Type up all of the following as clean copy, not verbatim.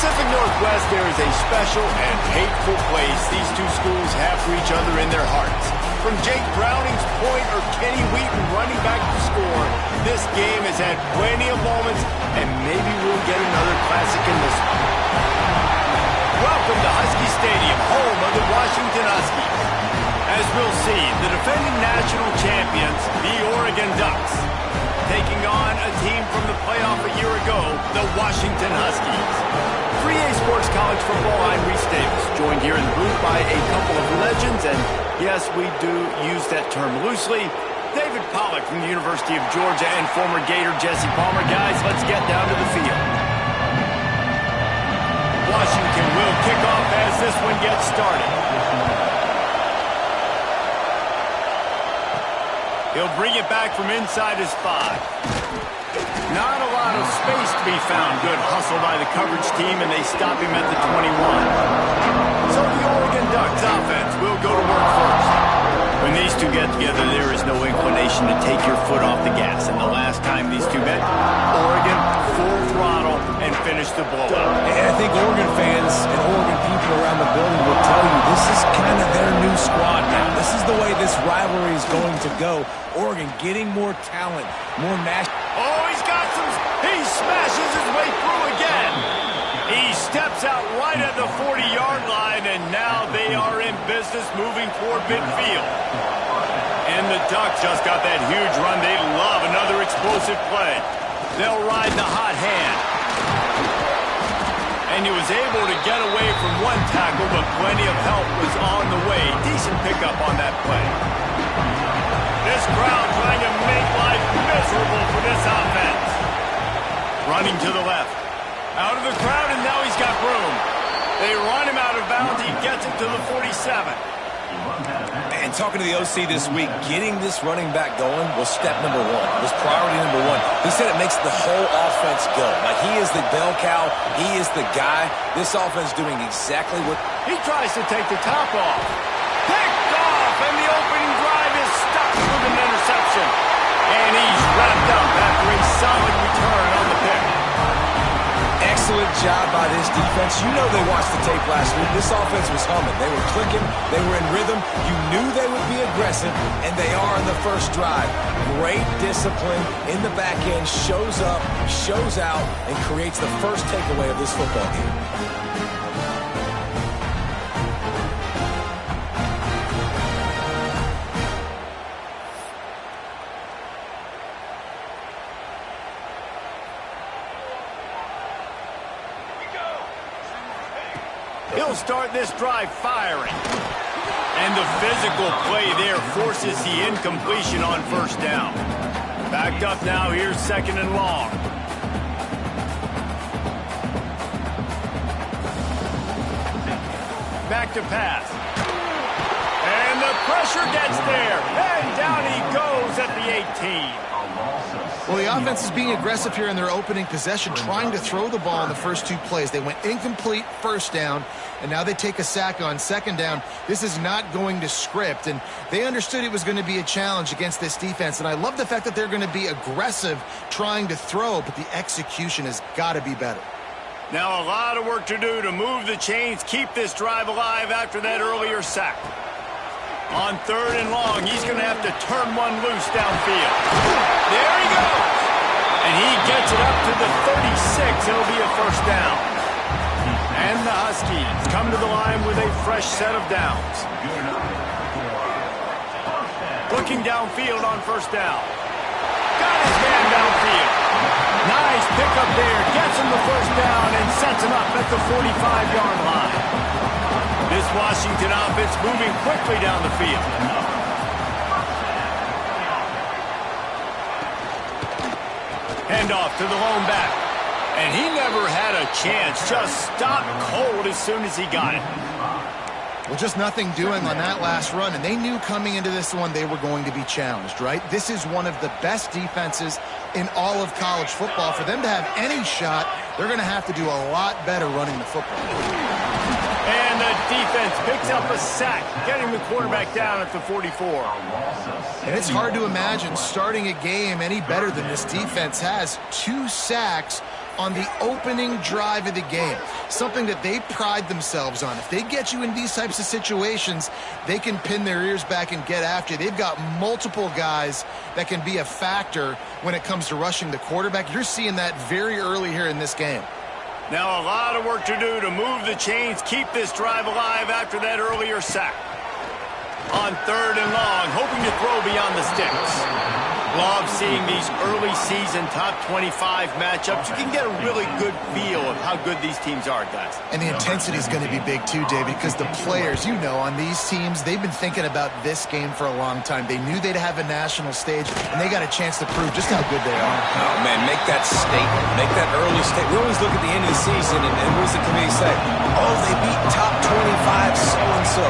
Pacific Northwest, there is a special and hateful place these two schools have for each other in their hearts. From Jake Browning's point or Kenny Wheaton running back to score, this game has had plenty of moments, and maybe we'll get another classic in this one. Welcome to Husky Stadium, home of the Washington Huskies. As we'll see, the defending national champions, the Oregon Ducks, taking on a team from the playoff a year ago, the Washington Huskies. 3A Sports College Football, I'm Reese Davis, joined here in the booth by a couple of legends, and yes, we do use that term loosely. David Pollack from the University of Georgia and former Gator Jesse Palmer. Guys, let's get down to the field. Washington will kick off as this one gets started. He'll bring it back from inside his 5. Not a lot of space to be found. Good hustle by the coverage team, and they stop him at the 21. So the Oregon Ducks offense will go to work first. When these two get together, there is no inclination to take your foot off the gas. And the last time these two met, Oregon full throttle and finished the blowout. And I think Oregon fans and Oregon people around the building will tell you this is kind of their new squad now. This is the way this rivalry is going to go. Oregon getting more talent, more national. Oh, he's got some. He smashes his way through again. He steps out right at the 40-yard line, and now they are in business moving toward midfield. And the Ducks just got that huge run. They love another explosive play. They'll ride the hot hand. And he was able to get away from one tackle, but plenty of help was on the way. Decent pickup on that play. This crowd trying to make life miserable for this offense. Running to the left. Out of the crowd, and now he's got room. They run him out of bounds. He gets it to the 47. And talking to the OC this week, getting this running back going was step number 1, was priority number 1. He said it makes the whole offense go. Like, he is the bell cow. He is the guy. This offense doing exactly what... He tries to take the top off. Picked off, and the opening drive is stopped with an interception. And he's wrapped up after a solid return on the pick. Excellent job by this defense. You know they watched the tape last week. This offense was humming. They were clicking. They were in rhythm. You knew they would be aggressive, and they are in the first drive. Great discipline in the back end. Shows up, shows out, and creates the first takeaway of this football game. He'll start this drive firing. And the physical play there forces the incompletion on first down. Backed up now, here's 2nd and long. Back to pass. And the pressure gets there. And down he goes at the 18. Well, the offense is being aggressive here in their opening possession, trying to throw the ball in the first 2 plays. They went incomplete first down, and now they take a sack on 2nd down. This is not going to script, and they understood it was going to be a challenge against this defense. And I love the fact that they're going to be aggressive trying to throw, but the execution has got to be better. Now a lot of work to do to move the chains, keep this drive alive after that earlier sack. On 3rd and long, he's going to have to turn one loose downfield. There he goes. And he gets it up to the 36. It'll be a first down. And the Huskies come to the line with a fresh set of downs. Looking downfield on first down. Got his man downfield. Nice pickup there. Gets him the first down and sets him up at the 45-yard line. This Washington offense moving quickly down the field. Handoff to the lone back. And he never had a chance. Just stopped cold as soon as he got it. Well, just nothing doing on that last run, and they knew coming into this one they were going to be challenged, right? This is one of the best defenses in all of college football. For them to have any shot, they're going to have to do a lot better running the football. And the defense picks up a sack, getting the quarterback down at the 44. And it's hard to imagine starting a game any better than this defense has. 2 sacks on the opening drive of the game, something that they pride themselves on. If they get you in these types of situations, they can pin their ears back and get after you. They've got multiple guys that can be a factor when it comes to rushing the quarterback. You're seeing that very early here in this game. Now a lot of work to do to move the chains, keep this drive alive after that earlier sack. On 3rd and long, hoping to throw beyond the sticks. Love seeing these early season top 25 matchups. You can get a really good feel of how good these teams are, guys. And the intensity is going to be big too, David, because the players, you know, on these teams, they've been thinking about this game for a long time. They knew they'd have a national stage, and they got a chance to prove just how good they are. Oh, man, make that statement. Make that early statement. We always look at the end of the season, and what does the committee say? Oh, they beat top 25 so-and-so.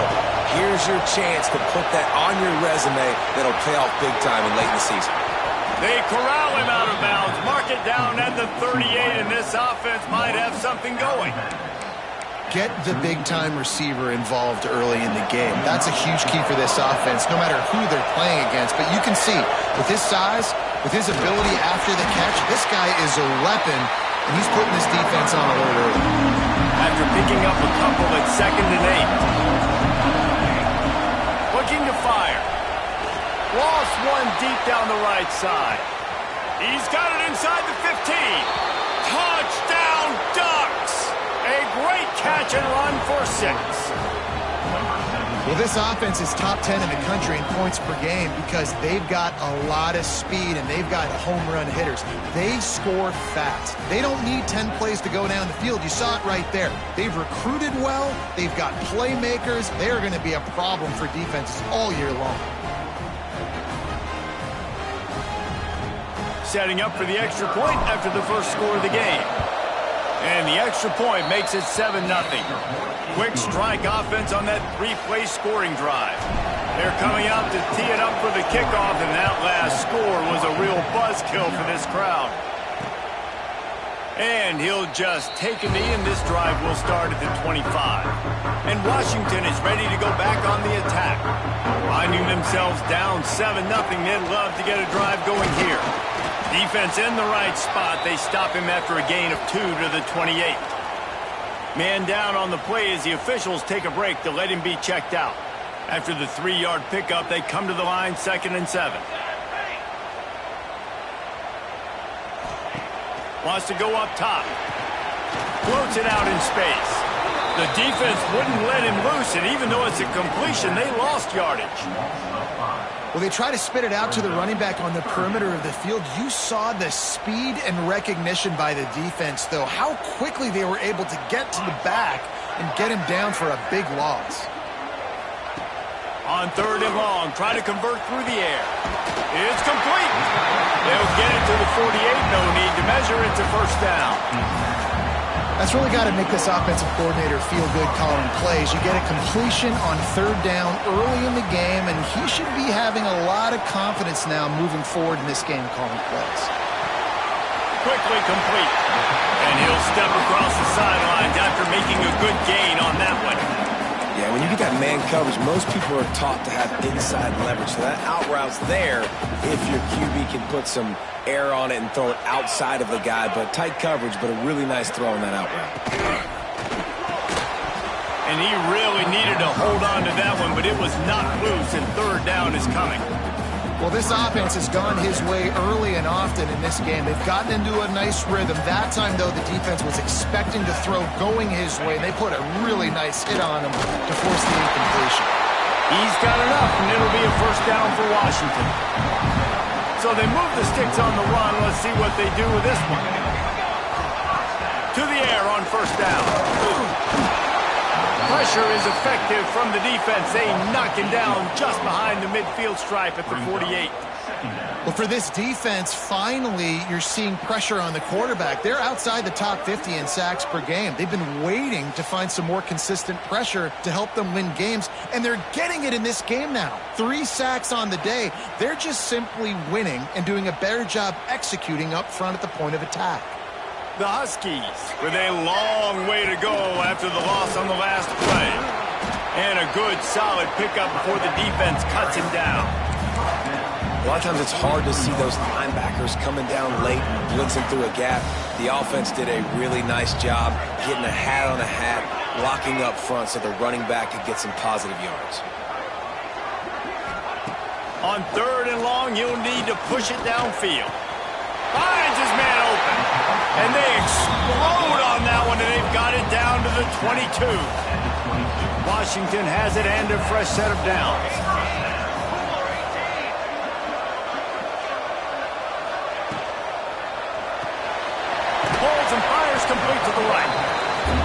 Here's your chance to put that on your resume that'll pay off big time and late in the season. They corral him out of bounds. Mark it down at the 38, and this offense might have something going. Get the big-time receiver involved early in the game. That's a huge key for this offense, no matter who they're playing against. But you can see, with his size, with his ability after the catch, this guy is a weapon, and he's putting this defense on alert early. After picking up a couple at 2nd and 8. Looking to fire. Lost one deep down the right side. He's got it inside the 15. Touchdown Ducks! A great catch and run for 6. Well, this offense is top 10 in the country in points per game because they've got a lot of speed and they've got home run hitters. They score fast. They don't need 10 plays to go down the field. You saw it right there. They've recruited well. They've got playmakers. They're going to be a problem for defenses all year long. Setting up for the extra point after the first score of the game. And the extra point makes it 7-0. Quick strike offense on that 3-play scoring drive. They're coming out to tee it up for the kickoff, and that last score was a real buzzkill for this crowd. And he'll just take a knee, and this drive will start at the 25. And Washington is ready to go back on the attack. Finding themselves down 7-0, they'd love to get a drive going here. Defense in the right spot. They stop him after a gain of 2 to the 28. Man down on the play as the officials take a break to let him be checked out. After the 3-yard pickup, they come to the line 2nd and 7. Wants to go up top. Floats it out in space. The defense wouldn't let him loose, and even though it's a completion, they lost yardage. Well, they try to spit it out to the running back on the perimeter of the field. You saw the speed and recognition by the defense, though, how quickly they were able to get to the back and get him down for a big loss. On 3rd and long, try to convert through the air. It's complete. They'll get it to the 48. No need to measure. It's a first down. That's really got to make this offensive coordinator feel good calling plays. You get a completion on 3rd down early in the game, and he should be having a lot of confidence now moving forward in this game calling plays. Quickly complete. And he'll step across the sidelines after making a good gain on that one. Yeah, when you get that man coverage, most people are taught to have inside leverage. So that out route's there if your QB can put some air on it and throw it outside of the guy. But tight coverage, but a really nice throw on that out route. And he really needed to hold on to that one, but it was not loose, and 3rd down is coming. Well, this offense has gone his way early and often in this game. They've gotten into a nice rhythm. That time, though, the defense was expecting to throw going his way. They put a really nice hit on him to force the incompletion. He's got enough, and it'll be a first down for Washington. So they move the sticks on the run. Let's see what they do with this one. To the air on 1st down. Pressure is effective from the defense. They knock him down just behind the midfield stripe at the 48. Well, for this defense, finally, you're seeing pressure on the quarterback. They're outside the top 50 in sacks per game. They've been waiting to find some more consistent pressure to help them win games, and they're getting it in this game now. 3 sacks on the day. They're just simply winning and doing a better job executing up front at the point of attack. The Huskies with a long way to go after the loss on the last play. And a good, solid pickup before the defense cuts him down. A lot of times it's hard to see those linebackers coming down late and blitzing through a gap. The offense did a really nice job getting a hat on a hat, locking up front so the running back could get some positive yards. On 3rd and long, you'll need to push it downfield. Finds his man open. And they explode on that one, and they've got it down to the 22. Washington has it and a fresh set of downs. Pulls and fires complete to the right.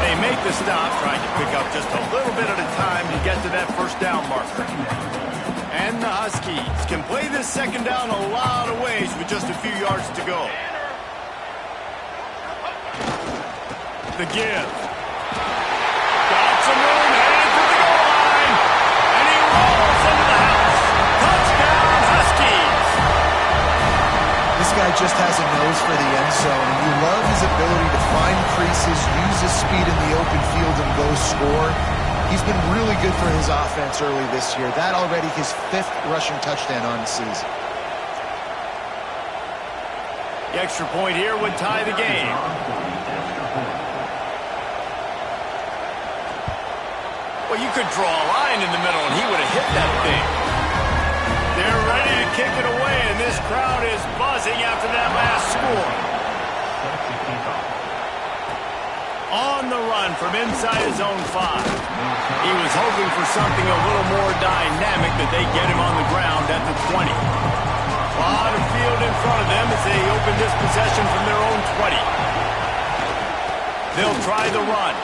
They make the stop, trying to pick up just a little bit at a time to get to that first down marker. And the Huskies can play this second down a lot of ways with just a few yards to go. The give. Got some room, headed to the goal line. And he rolls into the house. Touchdown, Huskies. This guy just has a nose for the end zone, and you love his ability to find creases, use his speed in the open field, and go score. He's been really good for his offense early this year. That already his 5th rushing touchdown on the season. The extra point here would tie the game. Well, you could draw a line in the middle, and he would have hit that thing. They're ready to kick it away, and this crowd is buzzing after that last score. On the run from inside his own 5. He was hoping for something a little more dynamic, that they get him on the ground at the 20. A lot of field in front of them as they open this possession from their own 20. They'll try the run.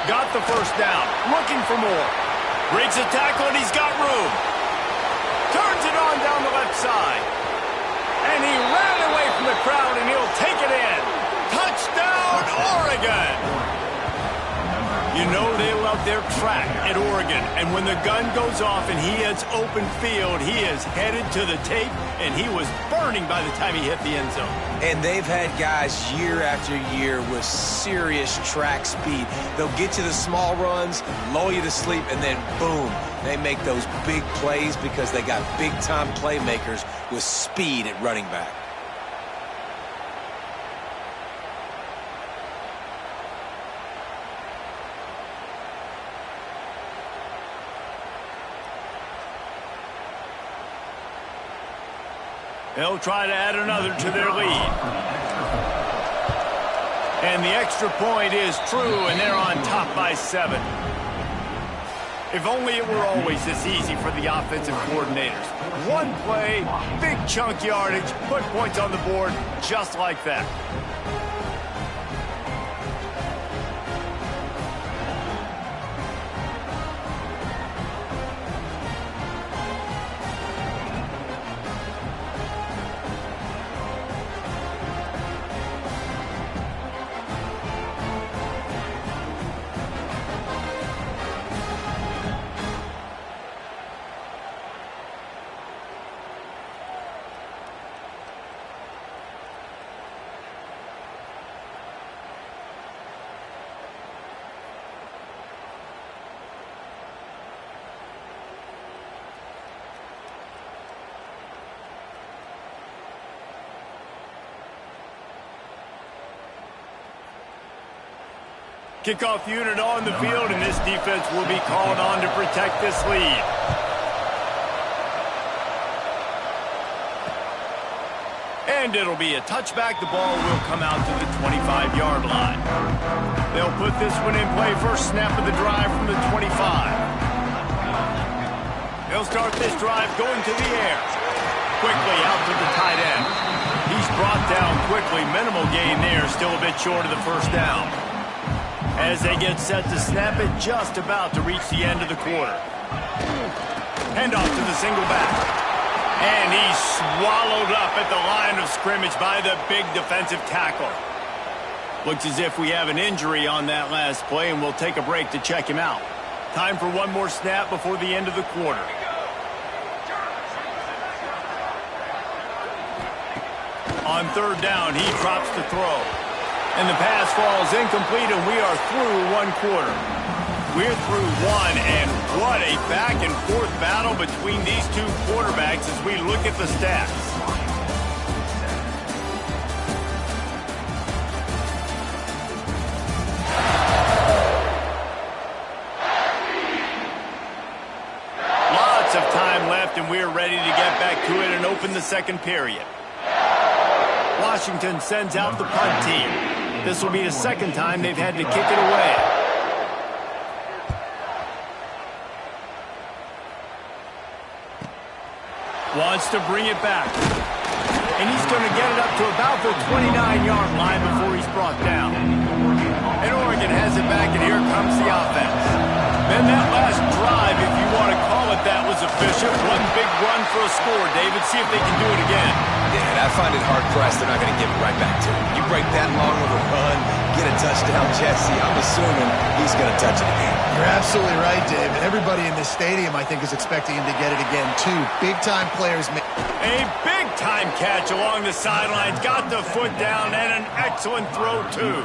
Got the first down. Looking for more. Breaks a tackle, and he's got room. Turns it on down the left side. And he ran away from the crowd, and he'll take it in. Touchdown, Oregon! You know they love their track at Oregon, and when the gun goes off and he hits open field, he is headed to the tape, and he was burning by the time he hit the end zone. And they've had guys year after year with serious track speed. They'll get to the small runs, lull you to sleep, and then boom, they make those big plays because they got big-time playmakers with speed at running back. They'll try to add another to their lead. And the extra point is true, and they're on top by 7. If only it were always this easy for the offensive coordinators. One play, big chunk yardage, put points on the board just like that. Kickoff unit on the field, and this defense will be called on to protect this lead. And it'll be a touchback. The ball will come out to the 25-yard line. They'll put this one in play. First snap of the drive from the 25. They'll start this drive going to the air. Quickly out to the tight end. He's brought down quickly. Minimal gain there. Still a bit short of the first down. As they get set to snap it, just about to reach the end of the quarter. Handoff to the single back. And he's swallowed up at the line of scrimmage by the big defensive tackle. Looks as if we have an injury on that last play, and we'll take a break to check him out. Time for one more snap before the end of the quarter. On third down, he drops the throw. And the pass falls incomplete, and we are through one quarter. We're through 1, and What a back-and-forth battle between these two quarterbacks as we look at the stats. Lots of time left, and we're ready to get back to it and open the second period. Washington sends out the punt team. This will be the second time they've had to kick it away. Wants to bring it back. And he's going to get it up to about the 29-yard line before he's brought down. And Oregon has it back, and here comes the offense. Then that last drive, if you want to call it that, was efficient. One big run for a score, David. See if they can do it again. Yeah, I find it hard-pressed they're not going to give it right back to him. You break that long of a run, get a touchdown, Jesse, I'm assuming he's going to touch it again. You're absolutely right, David. Everybody in this stadium, I think, is expecting him to get it again, too. Big-time players. A big-time catch along the sidelines. Got the foot down, and an excellent throw, too.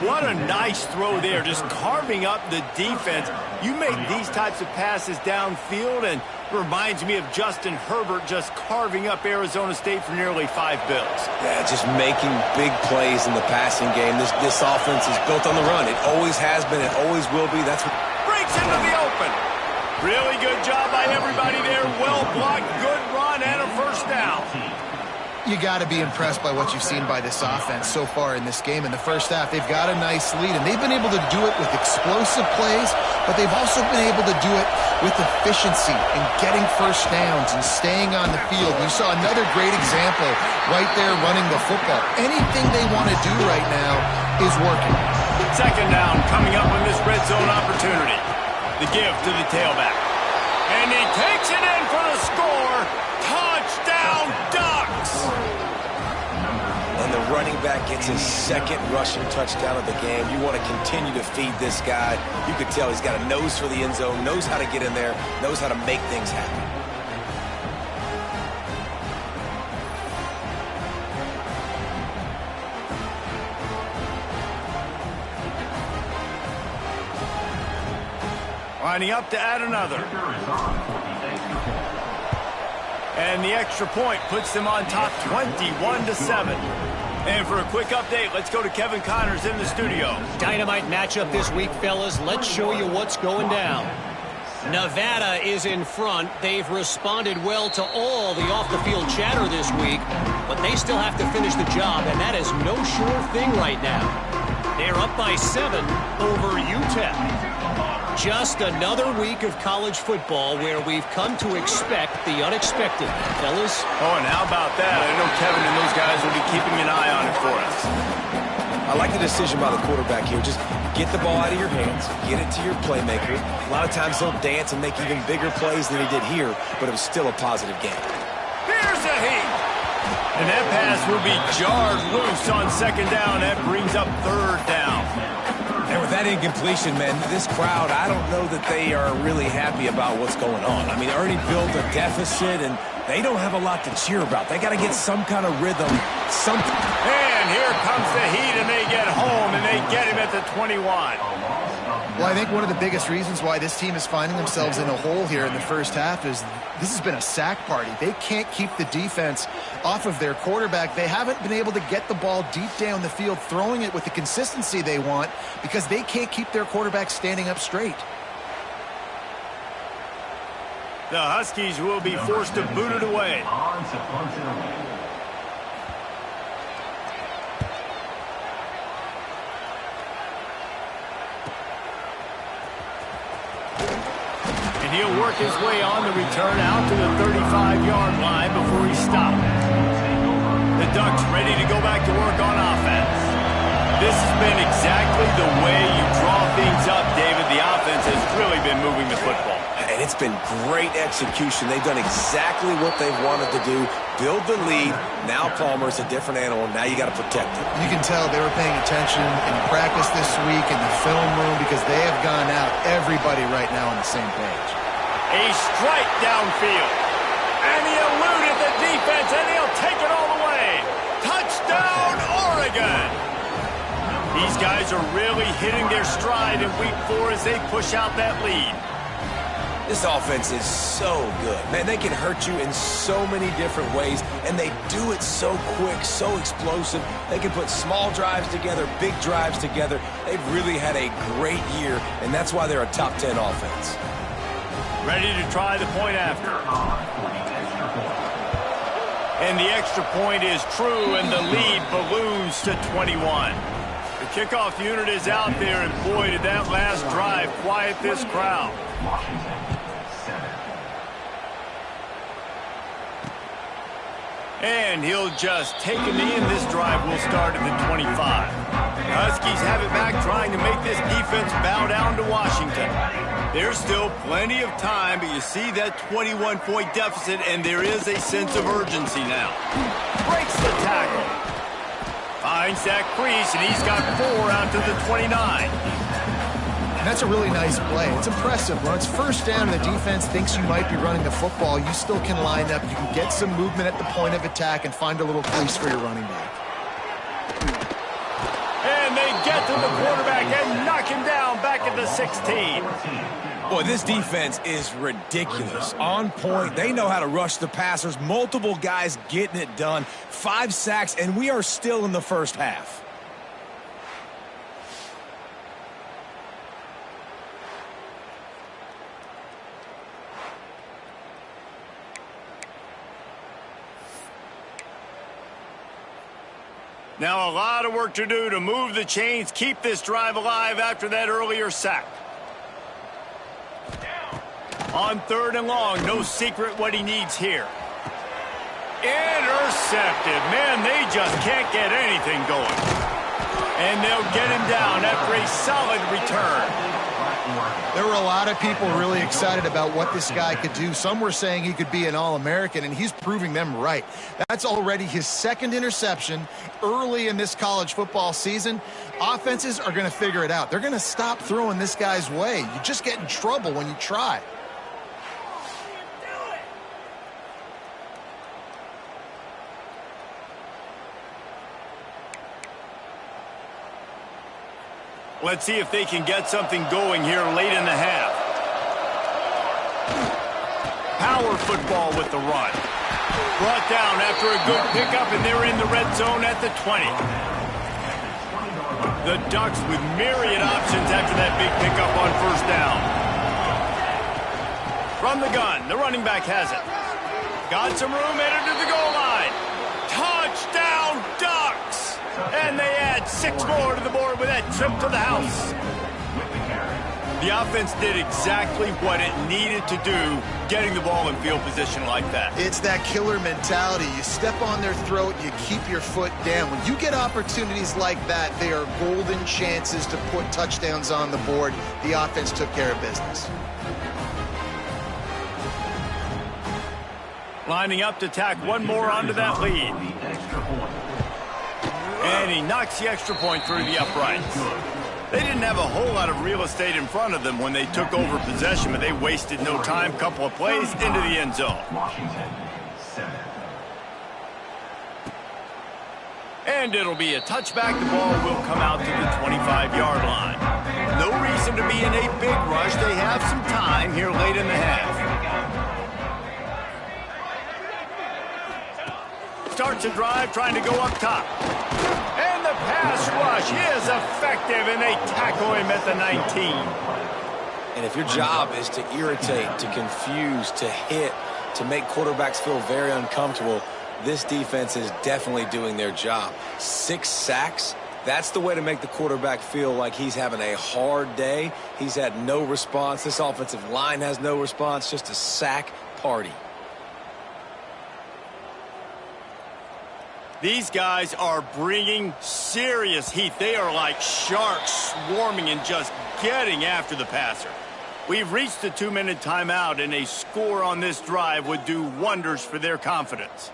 What a nice throw there, just carving up the defense. You make these types of passes downfield, and reminds me of Justin Herbert just carving up Arizona State for nearly 5 bills. Yeah, just making big plays in the passing game. This offense is built on the run. It always has been. It always will be. That's what breaks into the open. Really good job by everybody there. Well blocked, good run, and a first down. You got to be impressed by what you've seen by this offense so far in this game. In the first half, they've got a nice lead, and they've been able to do it with explosive plays, but they've also been able to do it with efficiency and getting first downs and staying on the field. You saw another great example right there running the football. Anything they want to do right now is working. Second down coming up on this red zone opportunity. The give to the tailback. And he takes it in for the score. Touchdown, Ducks! And the running back gets his second rushing touchdown of the game. You want to continue to feed this guy. You could tell he's got a nose for the end zone, knows how to get in there, knows how to make things happen. Lining up to add another. And the extra point puts them on top 21-7. And for a quick update, let's go to Kevin Connors in the studio. Dynamite matchup this week, fellas. Let's show you what's going down. Nevada is in front. They've responded well to all the off-the-field chatter this week, but they still have to finish the job, and that is no sure thing right now. They're up by 7 over UTEP. Just another week of college football where we've come to expect the unexpected, fellas. Oh, and how about that? I know Kevin and those guys will be keeping an eye on it for us. I like the decision by the quarterback here. Just get the ball out of your hands, get it to your playmaker. A lot of times he'll dance and make even bigger plays than he did here, but it was still a positive game. Here's a heat. And that pass will be jarred loose on second down. That brings up third down. And with that incompletion, man, this crowd, I don't know that they are really happy about what's going on. I mean, already built a deficit, and they don't have a lot to cheer about. They got to get some kind of rhythm, something. And here comes the heat, and they get home, and they get him at the 21. Well, I think one of the biggest reasons why this team is finding themselves in a hole here in the first half is this has been a sack party. They can't keep the defense off of their quarterback. They haven't been able to get the ball deep down the field, throwing it with the consistency they want because they can't keep their quarterback standing up straight. The Huskies will be forced to boot it away. And he'll work his way on the return out to the 35-yard line before he's stopped. The Ducks ready to go back to work on offense. This has been exactly the way you draw things up, David. The offense has really been moving the football. And it's been great execution. They've done exactly what they've wanted to do. Build the lead. Now Palmer's a different animal. Now you got to protect it. You can tell they were paying attention in practice this week in the film room because they have gone out, everybody right now on the same page. A strike downfield. And he eluded the defense, and he'll take it all the way. Touchdown, Oregon! These guys are really hitting their stride in week 4 as they push out that lead. This offense is so good. Man, they can hurt you in so many different ways, and they do it so quick, so explosive. They can put small drives together, big drives together. They've really had a great year, and that's why they're a top 10 offense. Ready to try the point after. And the extra point is true, and the lead balloons to 21. The kickoff unit is out there, and boy, did that last drive quiet this crowd. And he'll just take a knee, and this drive will start at the 25. The Huskies have it back, trying to make this defense bow down to Washington. There's still plenty of time, but you see that 21-point deficit, and there is a sense of urgency now. Breaks the tackle. Finds that crease, and he's got 4 out to the 29. And that's a really nice play. It's impressive. When it's first down and the defense thinks you might be running the football, you still can line up. You can get some movement at the point of attack and find a little crease for your running back. And they get to the quarterback and knock him down back at the 16. Boy, this defense is ridiculous. On point. They know how to rush the passers. Multiple guys getting it done. 5 sacks, and we are still in the first half. Now a lot of work to do to move the chains, keep this drive alive after that earlier sack. On 3rd and long, no secret what he needs here. Intercepted. Man, they just can't get anything going. And they'll get him down after a solid return. There were a lot of people really excited about what this guy could do. Some were saying he could be an All-American, and he's proving them right. That's already his 2nd interception early in this college football season. Offenses are going to figure it out. They're going to stop throwing this guy's way. You just get in trouble when you try. Let's see if they can get something going here late in the half. Power football with the run. Brought down after a good pickup, and they're in the red zone at the 20. The Ducks with myriad options after that big pickup on 1st down. From the gun, the running back has it. Got some room, headed to the goal line. Touchdown, Ducks! And they add 6 more to the board with that trip to the house. The offense did exactly what it needed to do, getting the ball in field position like that. It's that killer mentality. You step on their throat, you keep your foot down. When you get opportunities like that, they are golden chances to put touchdowns on the board. The offense took care of business. Lining up to tack one more onto that lead. And he knocks the extra point through the uprights. They didn't have a whole lot of real estate in front of them when they took over possession, but they wasted no time. Couple of plays into the end zone. And it'll be a touchback. The ball will come out to the 25-yard line. No reason to be in a big rush. They have some time here late in the half. Starts a drive trying to go up top. And the pass rush is effective, and they tackle him at the 19. And if your job is to irritate, to confuse, to hit, to make quarterbacks feel very uncomfortable, this defense is definitely doing their job. 6 sacks, that's the way to make the quarterback feel like he's having a hard day. He's had no response. This offensive line has no response, just a sack party. These guys are bringing serious heat. They are like sharks swarming and just getting after the passer. We've reached the 2-minute timeout, and a score on this drive would do wonders for their confidence.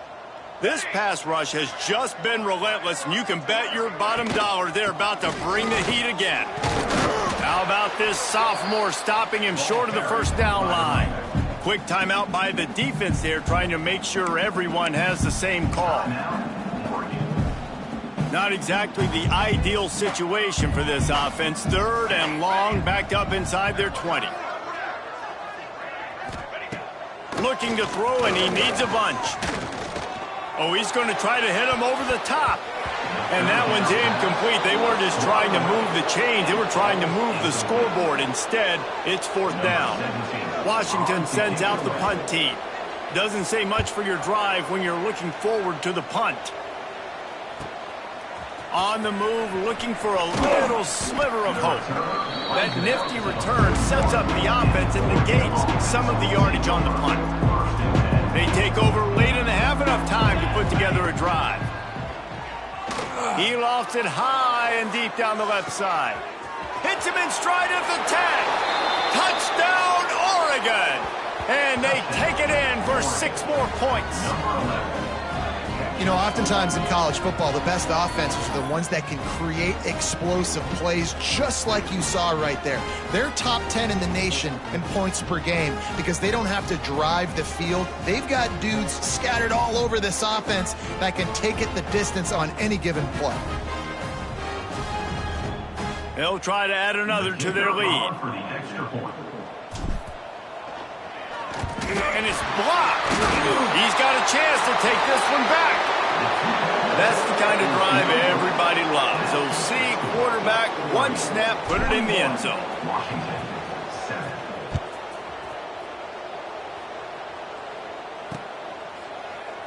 This pass rush has just been relentless, and you can bet your bottom dollar they're about to bring the heat again. How about this sophomore stopping him short of the first down line? Quick timeout by the defense there, trying to make sure everyone has the same call. Not exactly the ideal situation for this offense. 3rd and long, backed up inside their 20. Looking to throw, and he needs a bunch. Oh, he's going to try to hit him over the top. And that one's incomplete. They weren't just trying to move the chains. They were trying to move the scoreboard. Instead, it's 4th down. Washington sends out the punt team. Doesn't say much for your drive when you're looking forward to the punt. On the move, looking for a little sliver of hope. That nifty return sets up the offense and negates some of the yardage on the punt. They take over late in the half, enough time to put together a drive. He lofts it high and deep down the left side. Hits him in stride at the 10. Touchdown, Oregon! And they take it in for 6 more points. You know, oftentimes in college football, the best offenses are the ones that can create explosive plays, just like you saw right there. They're top 10 in the nation in points per game because they don't have to drive the field. They've got dudes scattered all over this offense that can take it the distance on any given play. They'll try to add another to their lead. And it's blocked. He's got a chance to take this one back. That's the kind of drive everybody loves. OC, quarterback, one snap, put it in the end zone.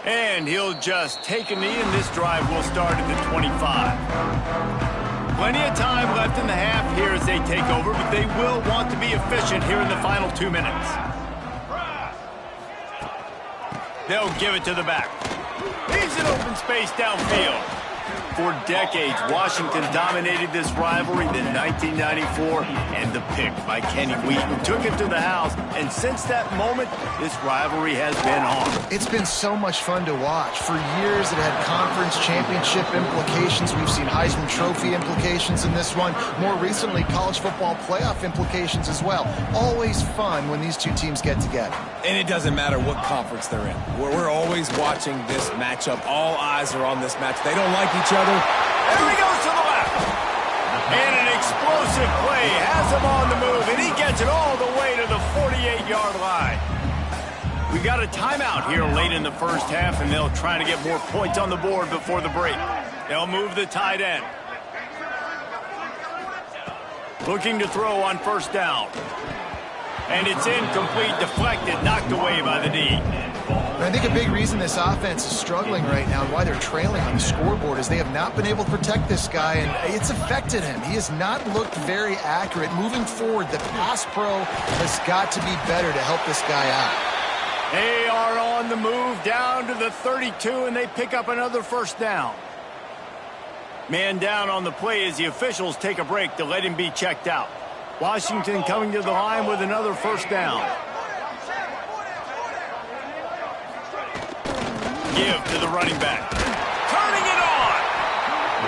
And he'll just take a knee, and this drive will start at the 25. Plenty of time left in the half here as they take over, but they will want to be efficient here in the final 2 minutes. They'll give it to the back. Leaves an open space downfield. For decades, Washington dominated this rivalry. Then 1994, and the pick by Kenny Wheaton took it to the house. And since that moment, this rivalry has been on. It's been so much fun to watch. For years, it had conference championship implications. We've seen Heisman Trophy implications in this one. More recently, college football playoff implications as well. Always fun when these two teams get together. And it doesn't matter what conference they're in. We're always watching this matchup. All eyes are on this match. They don't like each other. There he goes to the left. And an explosive play has him on the move, and he gets it all the way to the 48-yard line. We got a timeout here late in the first half, and they'll try to get more points on the board before the break. They'll move the tight end. Looking to throw on 1st down. And it's incomplete, deflected, knocked away by the D. I think a big reason this offense is struggling right now and why they're trailing on the scoreboard is they have not been able to protect this guy, and it's affected him. He has not looked very accurate. Moving forward, the pass pro has got to be better to help this guy out. They are on the move down to the 32, and they pick up another 1st down. Man down on the play as the officials take a break to let him be checked out. Washington coming to the line with another 1st down. Give to the running back. Turning it on!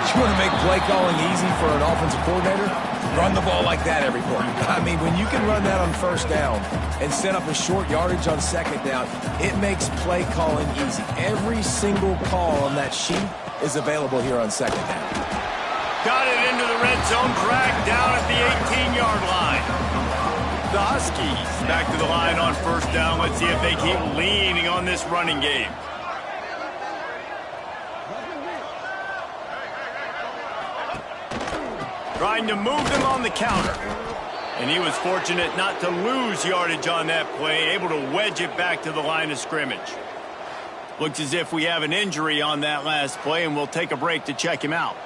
You want to make play calling easy for an offensive coordinator? Run the ball like that every quarter. I mean, when you can run that on 1st down and set up a short yardage on 2nd down, it makes play calling easy. Every single call on that sheet is available here on 2nd down. Got it into the red zone, dragged down at the 18-yard line. The Huskies back to the line on 1st down. Let's see if they keep leaning on this running game. Trying to move them on the counter. And he was fortunate not to lose yardage on that play, able to wedge it back to the line of scrimmage. Looks as if we have an injury on that last play, and we'll take a break to check him out.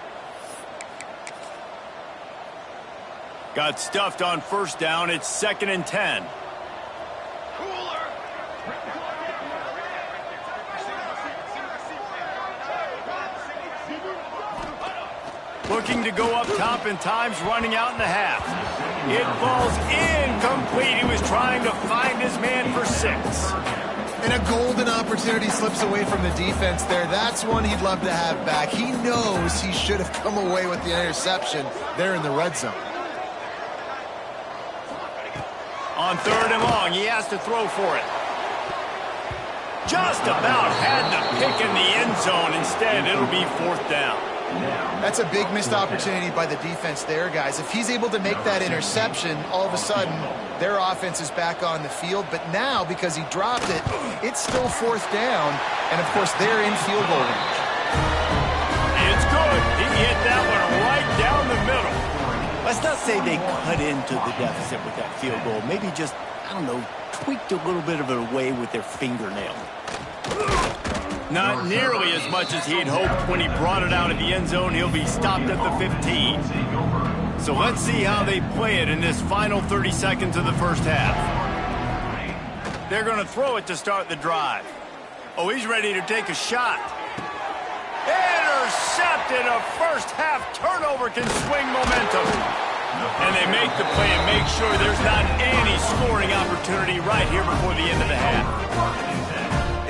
Got stuffed on 1st down. It's 2nd and 10. Looking to go up top, and time's running out in the half. It falls incomplete. He was trying to find his man for 6. And a golden opportunity slips away from the defense there. That's one he'd love to have back. He knows he should have come away with the interception there in the red zone. On 3rd and long, he has to throw for it. Just about had the pick in the end zone. Instead, it'll be 4th down. That's a big missed opportunity by the defense there, guys. If he's able to make that interception, all of a sudden, their offense is back on the field. But now, because he dropped it, it's still 4th down. And, of course, they're in field goal range. It's good. He hit that one right down the middle. Let's not say they cut into the deficit with that field goal. Maybe just, I don't know, tweaked a little bit of it away with their fingernail. Not nearly as much as he'd hoped when he brought it out of the end zone. He'll be stopped at the 15. So let's see how they play it in this final 30 seconds of the first half. They're going to throw it to start the drive. Oh, he's ready to take a shot. Intercepted. A first half turnover can swing momentum. And they make the play and make sure there's not any scoring opportunity right here before the end of the half.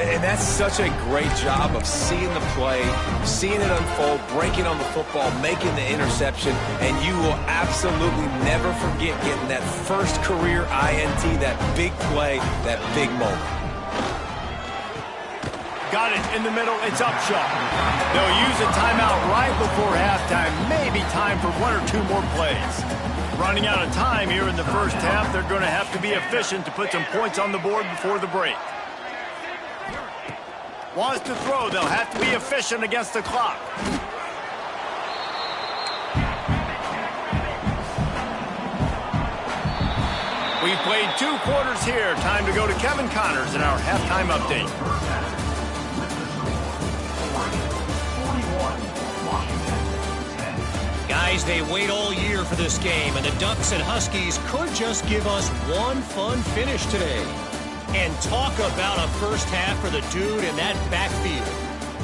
And that's such a great job of seeing the play, seeing it unfold, breaking on the football, making the interception, and you will absolutely never forget getting that first career INT, that big play, that big moment. Got it in the middle. It's Upshaw. They'll use a timeout right before halftime. Maybe time for 1 or 2 more plays. Running out of time here in the first half. They're going to have to be efficient to put some points on the board before the break. Wants to throw. They'll have to be efficient against the clock. We've played 2 quarters here. Time to go to Kevin Connors in our halftime update. Guys, they wait all year for this game, and the Ducks and Huskies could just give us one fun finish today. And talk about a first half for the dude in that backfield.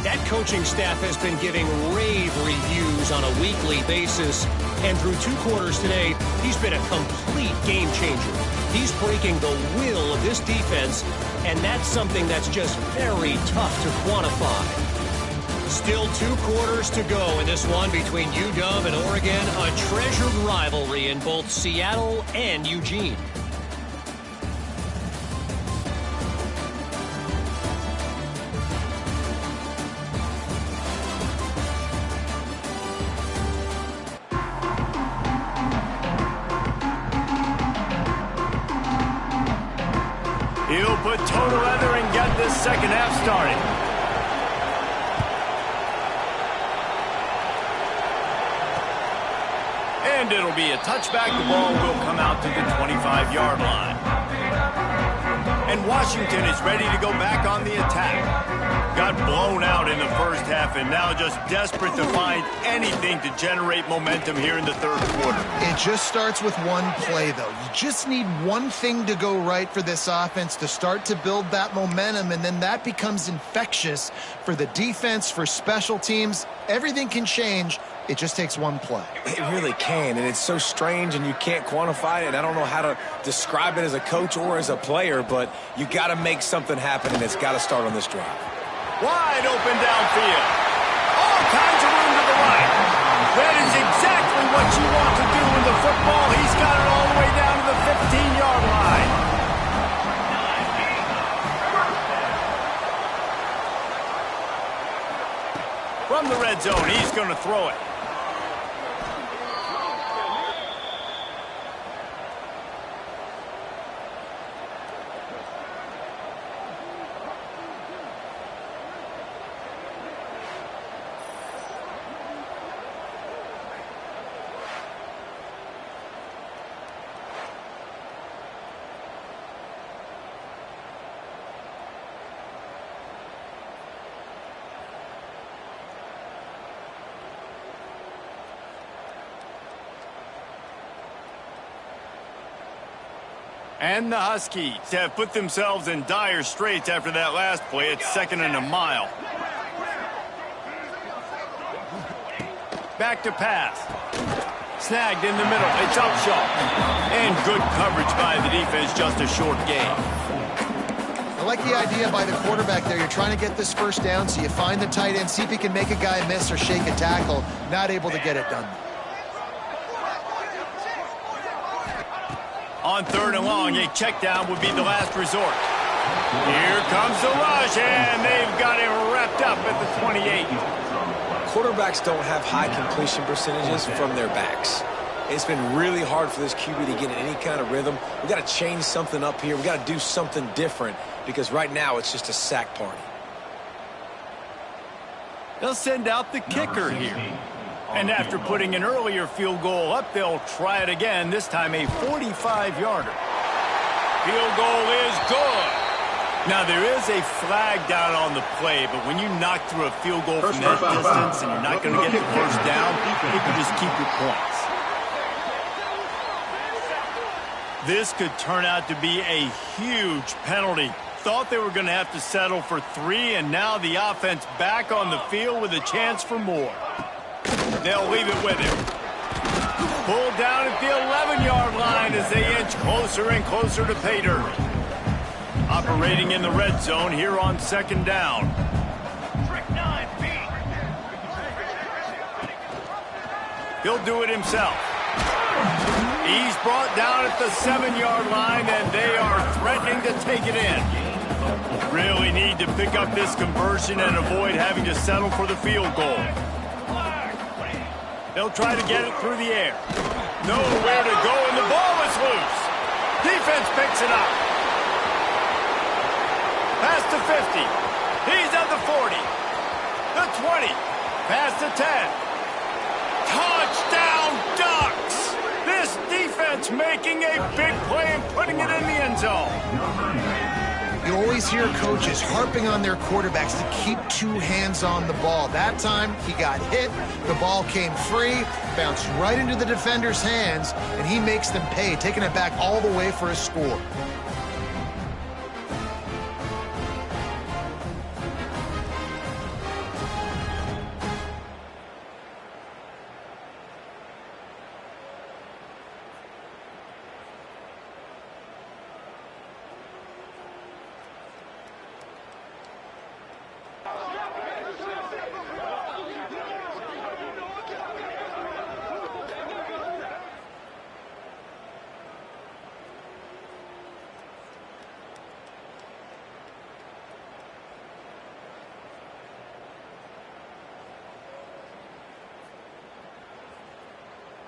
That coaching staff has been giving rave reviews on a weekly basis. And through 2 quarters today, he's been a complete game changer. He's breaking the will of this defense, and that's something that's just very tough to quantify. Still 2 quarters to go in this one between UW and Oregon, a treasured rivalry in both Seattle and Eugene. He'll put toe to leather and get this second half started. And it'll be a touchback. The ball will come out to the 25-yard line. And Washington is ready to go back on the attack. Got blown out in the first half and now just desperate to find anything to generate momentum here in the third quarter. It just starts with one play, though. You just need one thing to go right for this offense to start to build that momentum, and then that becomes infectious for the defense, for special teams. Everything can change. It just takes one play. It really can, and it's so strange, and you can't quantify it. I don't know how to describe it as a coach or as a player, but you got to make something happen, and it's got to start on this drive. Wide open downfield. All kinds of room to the right. That is exactly what you want to do with the football. He's got it all the way down to the 15-yard line. From the red zone, he's going to throw it. And the Huskies have put themselves in dire straits after that last play. It's 2nd and a mile. Back to pass. Snagged in the middle. It's Upshaw. And good coverage by the defense. Just a short gain. I like the idea by the quarterback there. You're trying to get this first down, so you find the tight end, see if he can make a guy miss or shake a tackle. Not able to get it done. On 3rd and long, a check down would be the last resort. Here comes the rush, and they've got him wrapped up at the 28. quarterbacks don't have high completion percentages from their backs. It's been really hard for this QB to get in any kind of rhythm. We've got to change something up here. We've got to do something different because right now it's just a sack party. They'll send out the kicker here. And after putting an earlier field goal up, they'll try it again, this time a 45-yarder. Field goal is good. Now, there is a flag down on the play, but when you knock through a field goal from that distance and you're not going to get the first down, you can just keep your points. This could turn out to be a huge penalty. Thought they were going to have to settle for 3, and now the offense back on the field with a chance for more. They'll leave it with him. Pulled down at the 11-yard line as they inch closer and closer to pay dirt. Operating in the red zone here on second down. He'll do it himself. He's brought down at the 7-yard line, and they are threatening to take it in. Really need to pick up this conversion and avoid having to settle for the field goal. They'll try to get it through the air. Nowhere to go, and the ball is loose. Defense picks it up. Pass to 50. He's at the 40. The 20. Pass to 10. Touchdown, Ducks! This defense making a big play and putting it in the end zone. You always hear coaches harping on their quarterbacks to keep 2 hands on the ball. That time, he got hit, the ball came free, bounced right into the defender's hands, and he makes them pay, taking it back all the way for a score.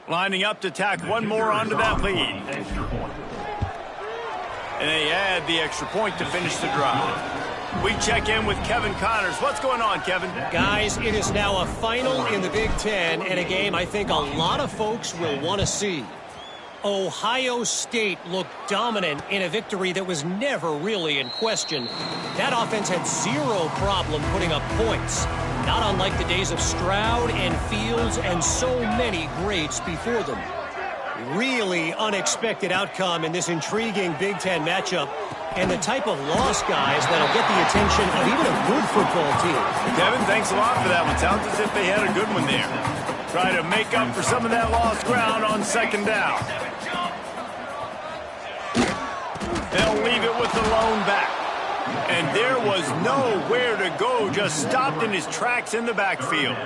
Lining up to tack one more onto that lead. And they add the extra point to finish the drive. We check in with Kevin Connors. What's going on, Kevin? Guys, it is now a final in the Big Ten and a game I think a lot of folks will want to see. Ohio State looked dominant in a victory that was never really in question. That offense had zero problem putting up points. Not unlike the days of Stroud and Fields and so many greats before them. Really unexpected outcome in this intriguing Big Ten matchup, and the type of loss, guys, that'll get the attention of even a good football team. Kevin, thanks a lot for that one. Sounds as if they had a good one there. Try to make up for some of that lost ground on second down. They'll leave it with the lone back. And there was nowhere to go, just stopped in his tracks in the backfield.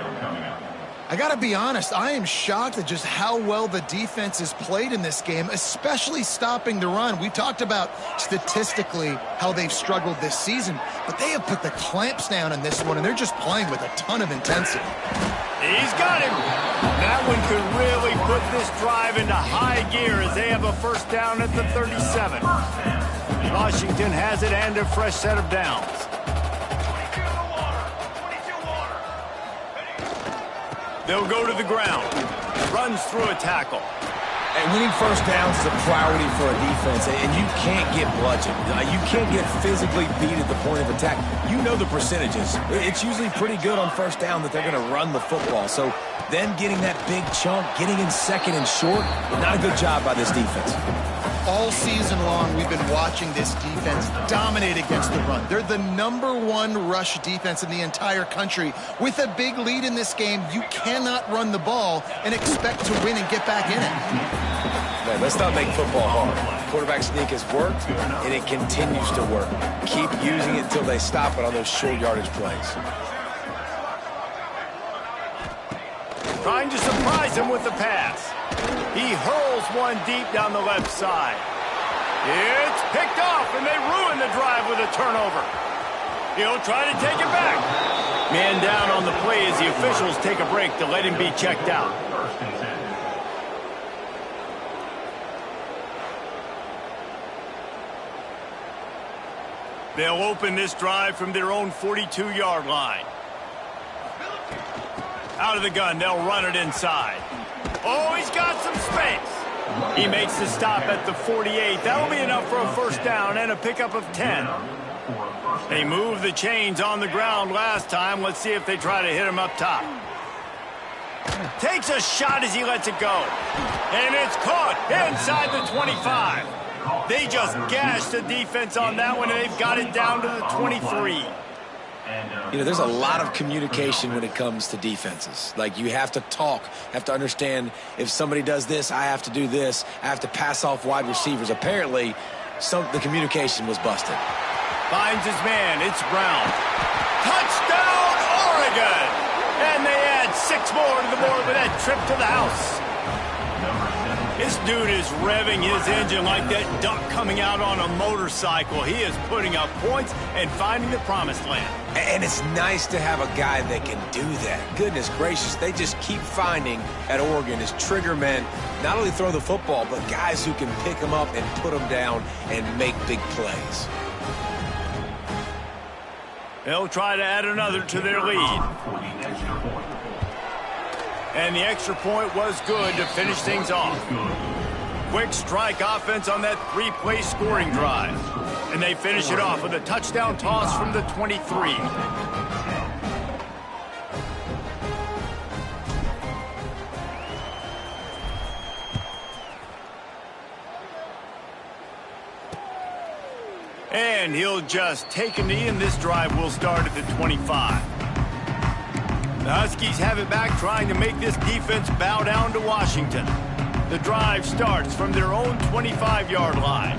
I got to be honest, I am shocked at just how well the defense has played in this game, especially stopping the run. We talked about statistically how they've struggled this season, but they have put the clamps down in this one, and they're just playing with a ton of intensity. He's got him. That one could really put this drive into high gear as they have a first down at the 37. Washington has it and a fresh set of downs. They'll go to the ground. Runs through a tackle. And winning first downs is a priority for a defense, and you can't get bludgeoned. You can't get physically beat at the point of attack. You know the percentages. It's usually pretty good on first down that they're going to run the football. So then getting that big chunk, getting in second and short, not a good job by this defense. All season long, we've been watching this defense dominate against the run. They're the #1 rush defense in the entire country. With a big lead in this game, you cannot run the ball and expect to win and get back in it. Man, let's not make football hard. Quarterback sneak has worked, and it continues to work. Keep using it until they stop it on those short yardage plays. Trying to surprise him with the pass. He hurls one deep down the left side. It's picked off, and they ruin the drive with a turnover. He'll try to take it back. Man down on the play as the officials take a break to let him be checked out. They'll open this drive from their own 42-yard line. Out of the gun, they'll run it inside. Oh, he's got some space. He makes the stop at the 48. That'll be enough for a first down and a pickup of 10. They moved the chains on the ground last time. Let's see if they try to hit him up top. Takes a shot as he lets it go. And it's caught inside the 25. They just gashed the defense on that one, and they've got it down to the 23. You know, there's a lot of communication when it comes to defenses. Like, you have to talk, have to understand if somebody does this, I have to do this. I have to pass off wide receivers. Apparently, the communication was busted. Finds his man. It's Brown. Touchdown, Oregon! And they add 6 more to the board with that trip to the house. This dude is revving his engine like that duck coming out on a motorcycle. He is putting up points and finding the promised land. And it's nice to have a guy that can do that. Goodness gracious, they just keep finding at Oregon is trigger men, not only throw the football, but guys who can pick them up and put them down and make big plays. They'll try to add another to their lead. And the extra point was good to finish things off. Quick strike offense on that 3-play scoring drive. And they finish it off with a touchdown toss from the 23. And he'll just take a knee, and this drive will start at the 25. The Huskies have it back, trying to make this defense bow down to Washington. The drive starts from their own 25-yard line.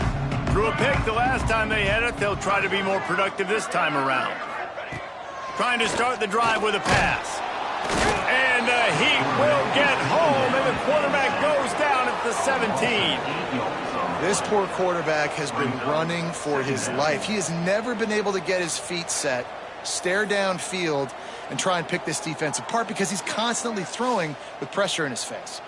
Threw a pick the last time they had it. They'll try to be more productive this time around. Trying to start the drive with a pass. And he will get home, and the quarterback goes down at the 17. This poor quarterback has been running for his life. He has never been able to get his feet set, stare downfield, and try and pick this defense apart because he's constantly throwing with pressure in his face.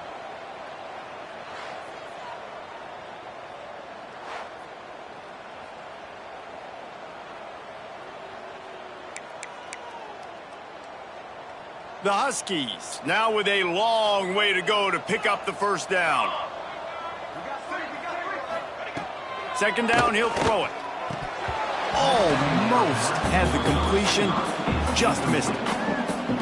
The Huskies now with a long way to go to pick up the first down. Second down, he'll throw it. Almost had the completion, just missed it.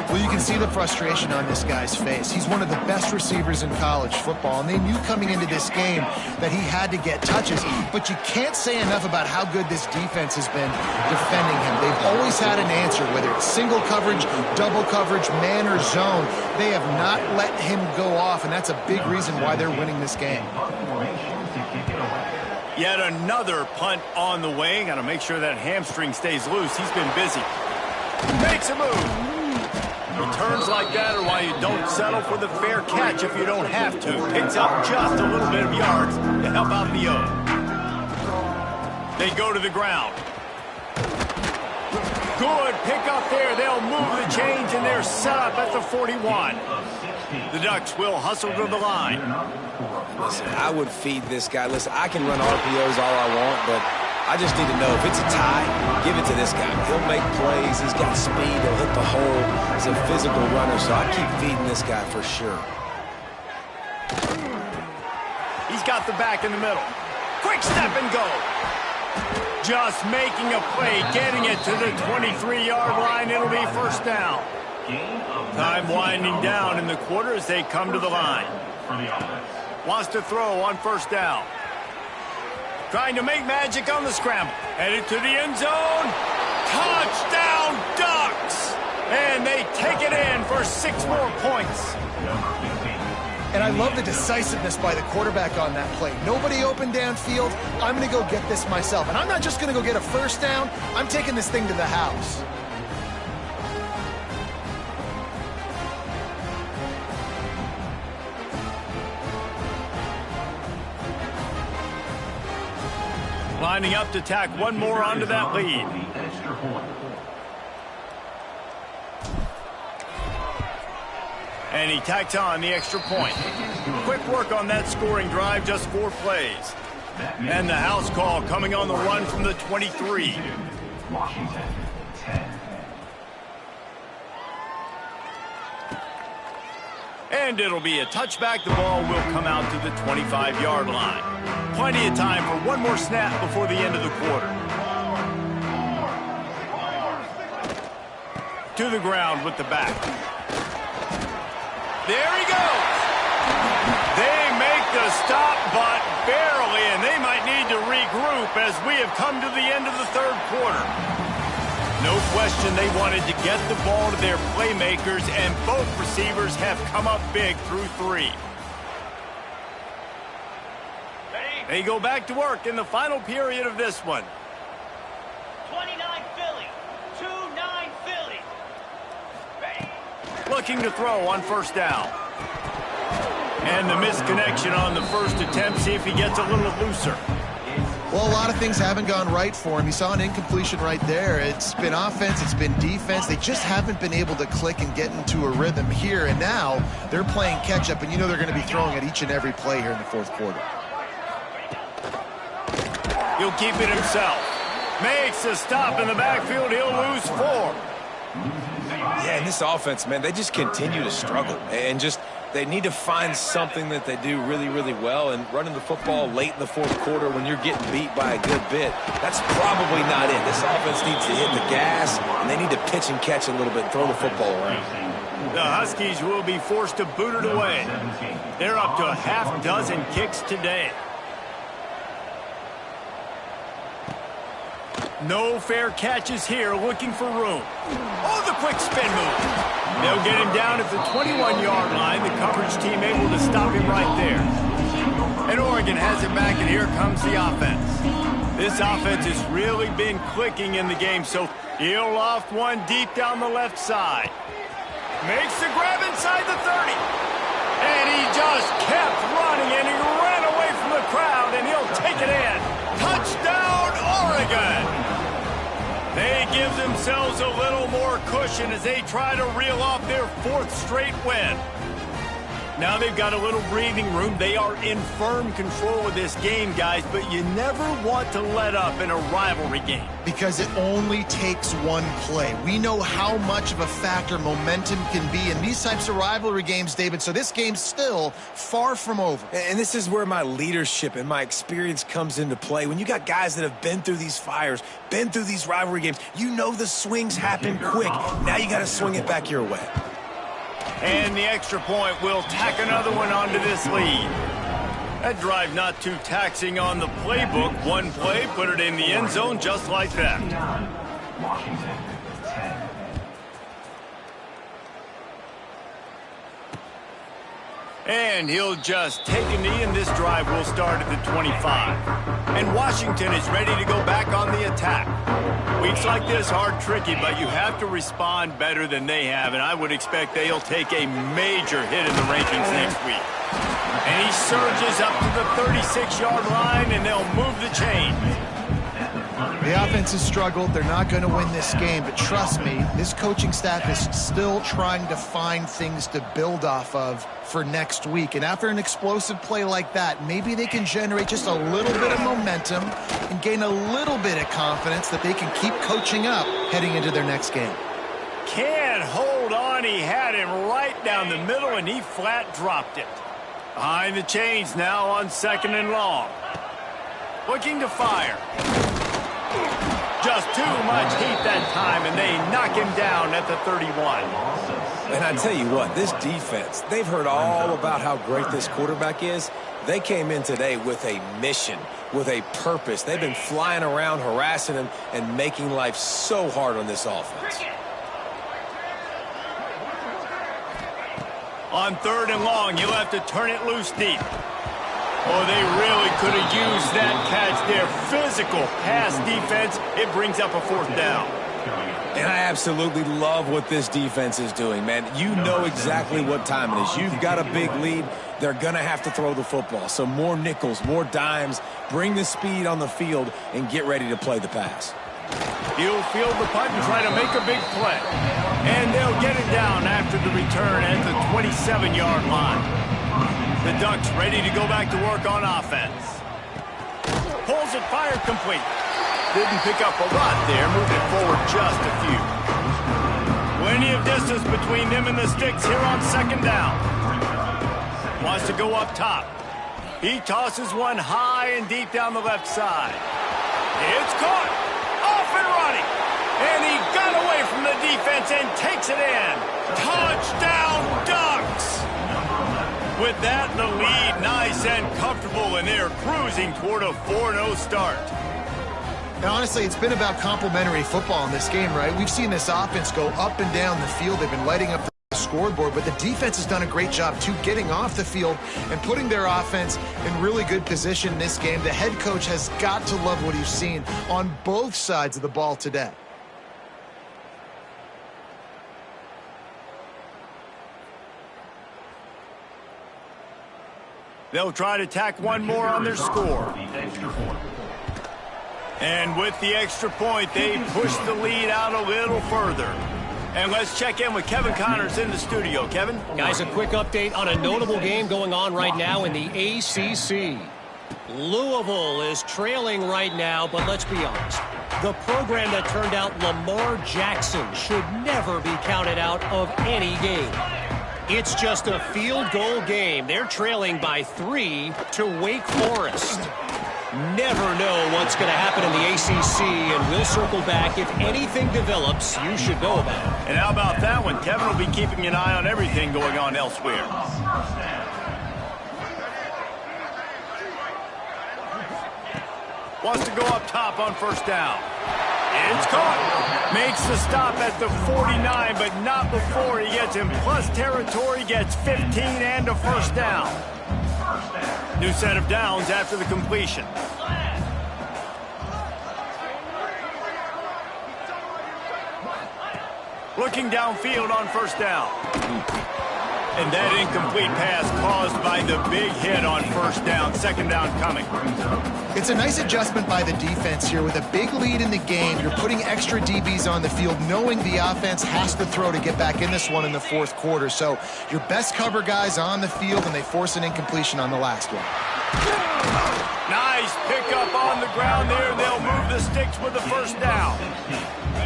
Well, you can see the frustration on this guy's face. He's one of the best receivers in college football, and they knew coming into this game that he had to get touches. But you can't say enough about how good this defense has been defending him. They've always had an answer, whether it's single coverage, double coverage, man or zone. They have not let him go off, and that's a big reason why they're winning this game. Yet another punt on the way. Got to make sure that hamstring stays loose. He's been busy. Makes a move. Returns like that are why you don't settle for the fair catch if you don't have to. Picks up just a little bit of yards to help out the O. They go to the ground. Good pick up there. They'll move the chains, and they're set up at the 41. The Ducks will hustle to the line. Listen, I would feed this guy. Listen, I can run RPOs all I want, but I just need to know if it's a tie, give it to this guy. He'll make plays. He's got speed. He'll hit the hole. He's a physical runner, so I keep feeding this guy for sure. He's got the back in the middle. Quick step and go. Just making a play, getting it to the 23-yard line. It'll be first down. Time winding down in the quarter as they come to the line. Wants to throw on first down. Trying to make magic on the scramble. Headed to the end zone. Touchdown, Ducks! And they take it in for 6 more points. And I love the decisiveness by the quarterback on that play. Nobody open downfield. I'm going to go get this myself. And I'm not just going to go get a first down. I'm taking this thing to the house. Lining up to tack one more onto that lead. And he tacks on the extra point. Quick work on that scoring drive, just 4 plays. And the house call coming on the run from the 23. Washington, 10. And it'll be a touchback. The ball will come out to the 25-yard line. Plenty of time for one more snap before the end of the quarter. To the ground with the back. There he goes. They make the stop, but barely, and they might need to regroup as we have come to the end of the third quarter. No question they wanted to get the ball to their playmakers, and both receivers have come up big through 3. They go back to work in the final period of this one. 29 Philly, 2-9 Philly. Looking to throw on first down. And the misconnection on the first attempt. See if he gets a little looser. Well, a lot of things haven't gone right for him. You saw an incompletion right there. It's been offense, it's been defense. They just haven't been able to click and get into a rhythm here. And now they're playing catch-up, and you know they're going to be throwing at each and every play here in the fourth quarter. He'll keep it himself. Makes a stop in the backfield. He'll lose 4. Yeah, and this offense, man, they just continue to struggle. And just, they need to find something that they do really, really well. And running the football late in the fourth quarter when you're getting beat by a good bit, that's probably not it. This offense needs to hit the gas, and they need to pitch and catch a little bit, throw the football around. The Huskies will be forced to boot it away. They're up to a half dozen kicks today. No fair catches here, looking for room. Oh, the quick spin move. They'll get him down at the 21-yard line. The coverage team able to stop him right there. And Oregon has it back, and here comes the offense. This offense has really been clicking in the game, so he'll loft one deep down the left side. Makes the grab inside the 30. And he just kept running, and he ran away from the crowd, and he'll take it in. Touchdown, Oregon! They give themselves a little more cushion as they try to reel off their 4th straight win. Now they've got a little breathing room. They are in firm control of this game, guys, but you never want to let up in a rivalry game. Because it only takes one play. We know how much of a factor momentum can be in these types of rivalry games, David, so this game's still far from over. And this is where my leadership and my experience comes into play. When you got guys that have been through these fires, been through these rivalry games, you know the swings happen quick. Now you got to swing it back your way. And the extra point will tack another one onto this lead. That drive not too taxing on the playbook. One play, put it in the end zone just like that. Washington, 10. And he'll just take a knee, and this drive will start at the 25. And Washington is ready to go back on the attack. Weeks like this are tricky, but you have to respond better than they have, and I would expect they'll take a major hit in the rankings next week. And he surges up to the 36-yard line, and they'll move the chain. The offense has struggled. They're not going to win this game, but trust me, this coaching staff is still trying to find things to build off of for next week. And after an explosive play like that, maybe they can generate just a little bit of momentum and gain a little bit of confidence that they can keep coaching up heading into their next game. Can't hold on. He had him right down the middle, and he flat dropped it. Behind the chains now on 2nd and long. Looking to fire. Just too much heat that time, and they knock him down at the 31. And I tell you what, this defense, they've heard all about how great this quarterback is. They came in today with a mission, with a purpose. They've been flying around, harassing him, and making life so hard on this offense. On 3rd and long, you'll have to turn it loose deep. Oh, they really could have used that catch there. Physical pass defense. It brings up a 4th down. And I absolutely love what this defense is doing, man. You know exactly what time it is. You've got a big lead. They're going to have to throw the football. So more nickels, more dimes. Bring the speed on the field and get ready to play the pass. He'll field the punt and try to make a big play. And they'll get it down after the return at the 27-yard line. The Ducks ready to go back to work on offense. Pulls it, fired complete. Didn't pick up a lot there, moved it forward just a few. Plenty of distance between them and the sticks here on second down. Wants to go up top. He tosses one high and deep down the left side. It's caught. Off and running. And he got away from the defense and takes it in. Touchdown, Ducks! With that, the lead nice and comfortable, and they're cruising toward a 4-0 start. Now, honestly, it's been about complementary football in this game, right? We've seen this offense go up and down the field. They've been lighting up the scoreboard, but the defense has done a great job, too, getting off the field and putting their offense in really good position in this game. The head coach has got to love what he's seen on both sides of the ball today. They'll try to tack one more on their score. And with the extra point, they push the lead out a little further. And let's check in with Kevin Connors in the studio. Kevin? Guys, a quick update on a notable game going on right now in the ACC. Louisville is trailing right now, but let's be honest. The program that turned out Lamar Jackson should never be counted out of any game. It's just a field goal game. They're trailing by 3 to Wake Forest. Never know what's going to happen in the ACC, and we'll circle back. If anything develops, you should know about it. And how about that one? Kevin will be keeping an eye on everything going on elsewhere. Wants to go up top on first down. It's caught. Makes the stop at the 49, but not before he gets in plus territory, gets 15 and a first down. New set of downs after the completion. Looking downfield on first down. And that incomplete pass caused by the big hit on first down. Second down coming. It's a nice adjustment by the defense here. With a big lead in the game, you're putting extra DBs on the field, knowing the offense has to throw to get back in this one in the fourth quarter. So your best cover guys on the field, and they force an incompletion on the last one. Nice pickup on the ground there. They'll move the sticks with the first down.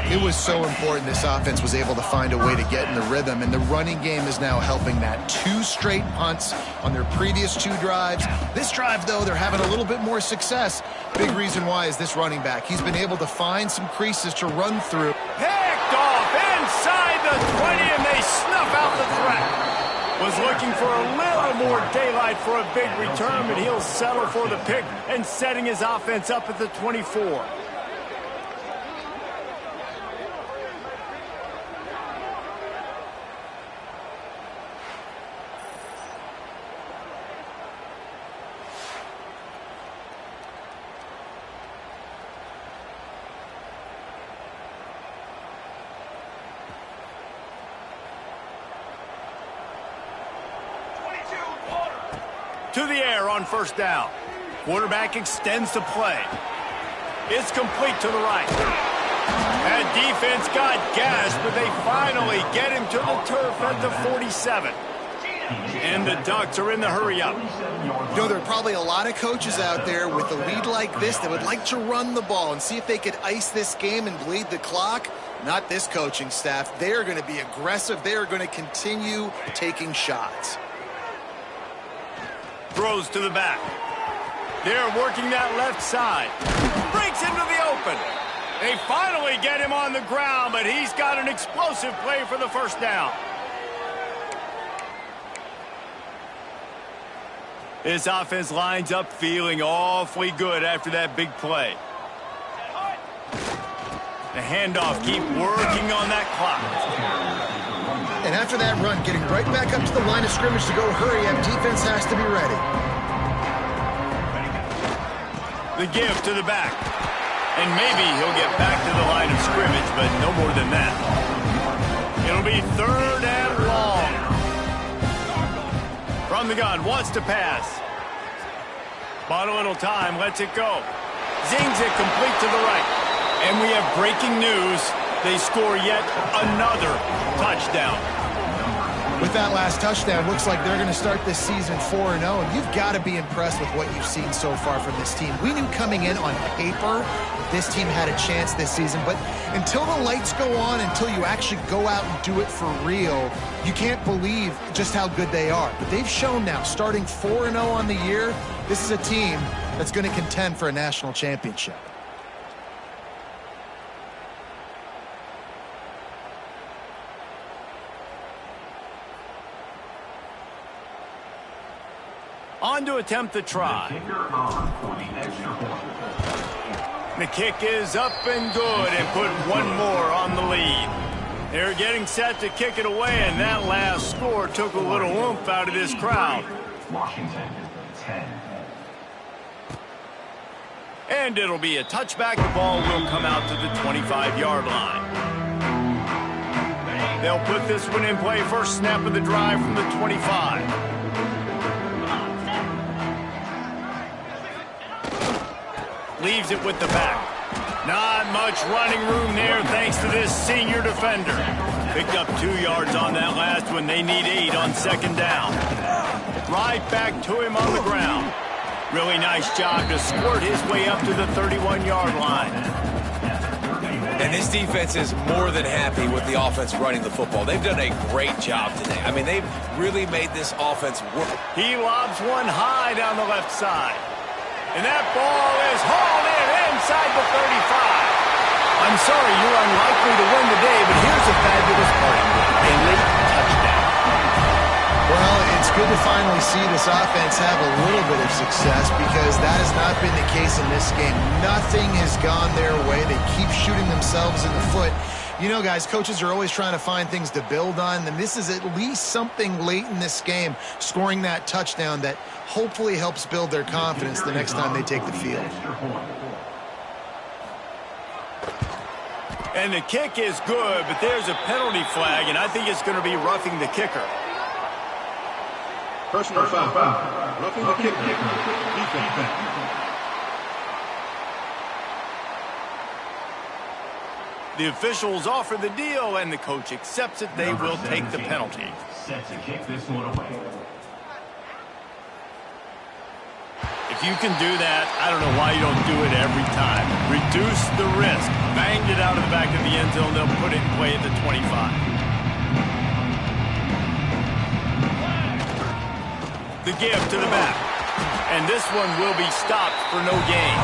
It was so important this offense was able to find a way to get in the rhythm, and the running game is now helping that. 2 straight punts on their previous 2 drives. This drive, though, they're having a little bit more success. Big reason why is this running back. He's been able to find some creases to run through. Picked off inside the 20, and they snuff out the threat. Was looking for a little more daylight for a big return, but he'll settle for the pick and setting his offense up at the 24. To the air on first down. Quarterback extends the play. It's complete to the right. That defense got gashed, but they finally get him to the turf at the 47. And the Ducks are in the hurry-up. You know, there are probably a lot of coaches out there with a lead like this that would like to run the ball and see if they could ice this game and bleed the clock. Not this coaching staff. They are going to be aggressive. They are going to continue taking shots. Throws to the back. They're working that left side. Breaks into the open. They finally get him on the ground, but he's got an explosive play for the first down. This offense lines up feeling awfully good after that big play. The handoff, keep working on that clock. And after that run, getting right back up to the line of scrimmage to go hurry up, defense has to be ready. The give to the back. And maybe he'll get back to the line of scrimmage, but no more than that. It'll be 3rd and long. From the gun, wants to pass. Bought a little time, lets it go. Zings it complete to the right. And we have breaking news. They score yet another touchdown. With that last touchdown, looks like they're going to start this season 4-0, and you've got to be impressed with what you've seen so far from this team. We knew coming in on paper this team had a chance this season, but until the lights go on, until you actually go out and do it for real, you can't believe just how good they are. But they've shown now, starting 4-0 on the year, this is a team that's going to contend for a national championship. On to attempt the try. The kick is up and good and put one more on the lead. They're getting set to kick it away, and that last score took a little oomph out of this crowd. Washington, 10. And it'll be a touchback. The ball will come out to the 25-yard line. They'll put this one in play. First snap of the drive from the 25. Leaves it with the back. Not much running room there thanks to this senior defender. Picked up 2 yards on that last one. They need 8 on second down. Right back to him on the ground. Really nice job to squirt his way up to the 31-yard line. And this defense is more than happy with the offense running the football. They've done a great job today. I mean, they've really made this offense work. He lobs one high down the left side. And that ball is hauled in inside the 35. I'm sorry you're unlikely to win today, but here's a fabulous parting word. A late touchdown. Well, it's good to finally see this offense have a little bit of success because that has not been the case in this game. Nothing has gone their way. They keep shooting themselves in the foot. You know, guys, coaches are always trying to find things to build on, and this is at least something late in this game, scoring that touchdown that hopefully helps build their confidence the next time they take the field. And the kick is good, but there's a penalty flag, and I think it's going to be roughing the kicker. Personal foul. Roughing the kicker. Defense. The officials offer the deal, and the coach accepts it. They will take the penalty. Set to kick this one away. If you can do that, I don't know why you don't do it every time. Reduce the risk. Banged it out of the back of the end zone. They'll put it in play at the 25. The give to the back. And this one will be stopped for no gain.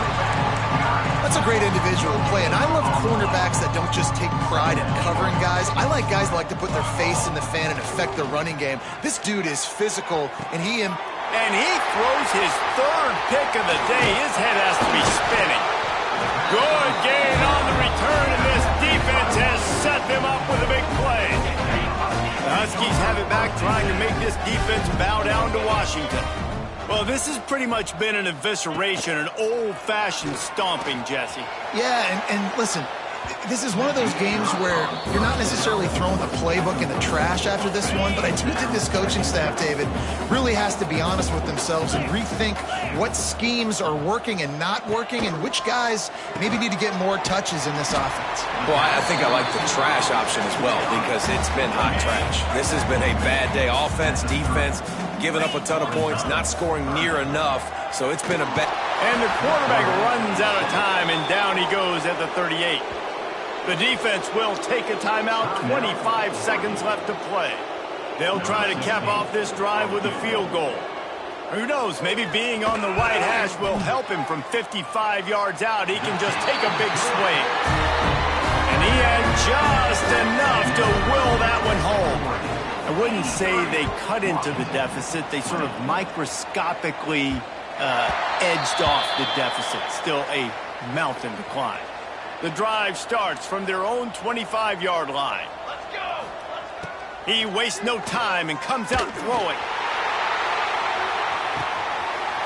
That's a great individual play, and I love cornerbacks that don't just take pride in covering guys. I like guys that like to put their face in the fan and affect the running game. This dude is physical, and he throws his third pick of the day. His head has to be spinning. Good gain on the return, and this defense has set them up with a big play. The Huskies have it back, trying to make this defense bow down to Washington. Well, this has pretty much been an evisceration, an old-fashioned stomping, Jesse. Yeah, and listen, this is one of those games where you're not necessarily throwing the playbook in the trash after this one, but I do think this coaching staff, David, really has to be honest with themselves and rethink what schemes are working and not working and which guys maybe need to get more touches in this offense. Well, I think I like the trash option as well because it's been hot trash. This has been a bad day. Offense, defense, giving up a ton of points, not scoring near enough, so it's been a bad... And the quarterback runs out of time, and down he goes at the 38. The defense will take a timeout, 25 seconds left to play. They'll try to cap off this drive with a field goal. Who knows, maybe being on the right hash will help him from 55 yards out. He can just take a big swing. And he had just enough to will that one home. I wouldn't say they cut into the deficit. They sort of microscopically edged off the deficit. Still a mountain to climb. The drive starts from their own 25-yard line. Let's go! He wastes no time and comes out throwing.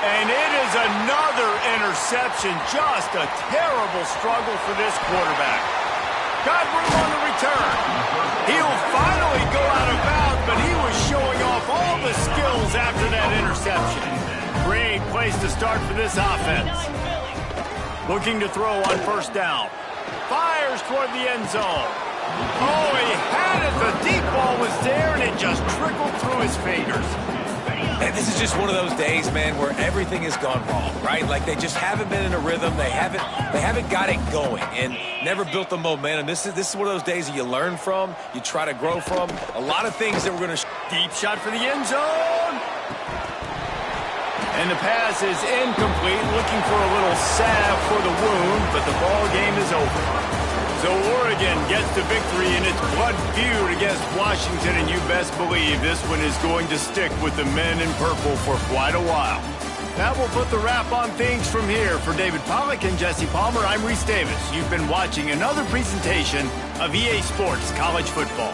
And it is another interception. Just a terrible struggle for this quarterback. Got room on the return. He'll finally go out of bounds, but he was showing off all the skills after that interception. Great place to start for this offense. Looking to throw on first down. fires toward the end zone. Oh, he had it. The deep ball was there, and it just trickled through his fingers. And this is just one of those days, man, where everything has gone wrong, right? Like they just haven't been in a rhythm. They haven't got it going and never built the momentum. This is one of those days that you learn from, you try to grow from. A lot of things that we're going to... Deep shot for the end zone. And the pass is incomplete, looking for a little salve for the wound, but the ball game is over. So Oregon gets the victory in its blood feud against Washington, and you best believe this one is going to stick with the men in purple for quite a while. That will put the wrap on things from here. For David Pollack and Jesse Palmer, I'm Reese Davis. You've been watching another presentation of EA Sports College Football.